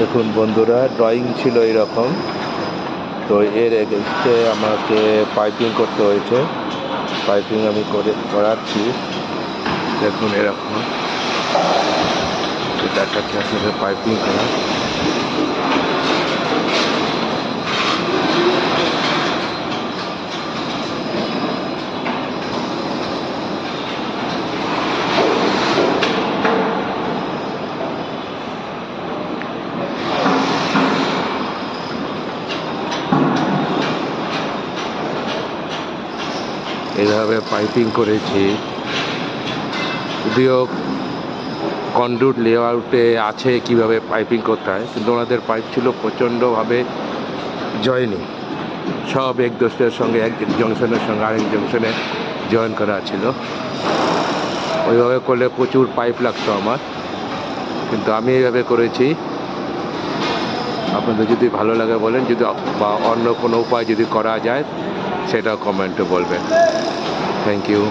দেখুন বন্ধুরা, ড্রয়িং ছিল এরকম, তো এর এগেনস্টে আমাকে পাইপিং করতে হয়েছে। পাইপিং আমি করাচ্ছি। দেখুন এরকম দেখাচ্ছি আপনাদের পাইপিং করা। এইভাবে পাইপিং করেছি। যদিও কন্ডুট লেআউটে আছে কিভাবে পাইপিং করতে হয়, কিন্তু ওনাদের পাইপ ছিল প্রচণ্ডভাবে জয়েনিং, সব এক দোষের সঙ্গে এক জংশনের সঙ্গে আরেক জংশনে জয়েন করা ছিল। ওইভাবে করলে প্রচুর পাইপ লাগতো আমার, কিন্তু আমি এইভাবে করেছি। আপনাদের যদি ভালো লাগে বলেন, যদি বা অন্য কোনো উপায় যদি করা যায় সেটাও কমেন্টে বলবেন। Thank you.